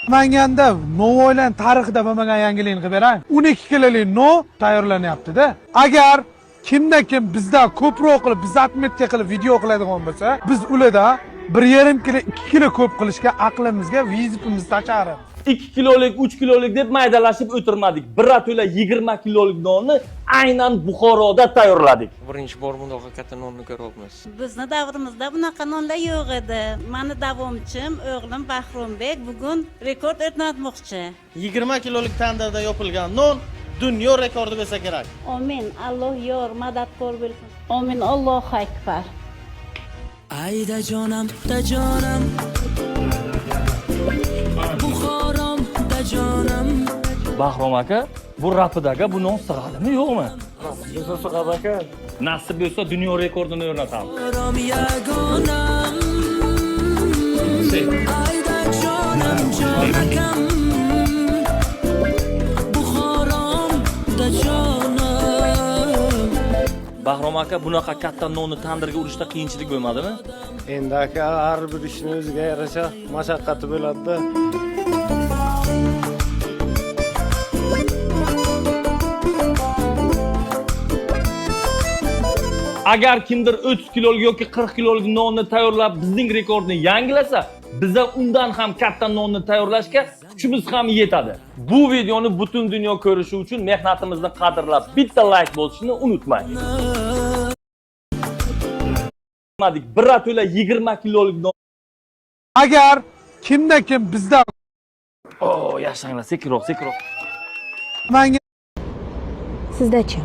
Namanganda Novoylan tarixida bo'lmagan yangilikni qilib beray. 12 kilolik no tayyorlanyapti-da. Agar kim bizda ko'proq qilib, bizni atmetga qilib video qiladigan bo'lsa, biz ularda 1,5 kilo, 2 kilo ko'p qilishga aqlimizga, vizipimiz tachari. 2 kilolik, 3 kilolik deb maydalashib o'tirmadik. Birato'la 20 kilolik nonni aynan Buxoroda tayyorladik. Birinchi bor bunaqa katta nonni ko'ryapmiz. Bizni davrimizda bunaqa nonlar yo'q edi. Meni davomchim o'g'lim Bahrombek bugun rekord o'rnatmoqchi. 20 kilolik tandirda yopilgan non dunyo rekordi bo'lsa kerak. Amin. Alloh yor madadkor bo'lsin. Amin. Allohu akbar. Ayda jonam, da jonam. Buxorom, da jonam. Bahrom aka, bu rapidaga bu non sig'adimi yo'qmi? Nasib sig'adi aka. Nasib bo'lsa dunyo rekordini o'rnatamiz. Buxorom yagonam. Ayda jonam, jonakam. Buxorom, da jonam. Bahrom aka, bunaqa katta nonni tandirga urishda qiyinchilik bo'lmadimi? Endi aka har bir ishni o'ziga yarasha mashaqqati bo'ladi-da. Agar kimdir 30 kilolik yoki 40 kilolik nonni tayyorlab bizning rekordni yangilasa, biza undan ham katta nonni tayyorlashga kuchimiz ham yetadi. Bu videoni butun dunyo ko'rishi uchun mehnatimizni qadrlab bitta like bosishni unutmang. Birato'la 20 kilolik non. Agar kim bizda Yaxshanglar, sekiroq. Namanganda Sizda-chi?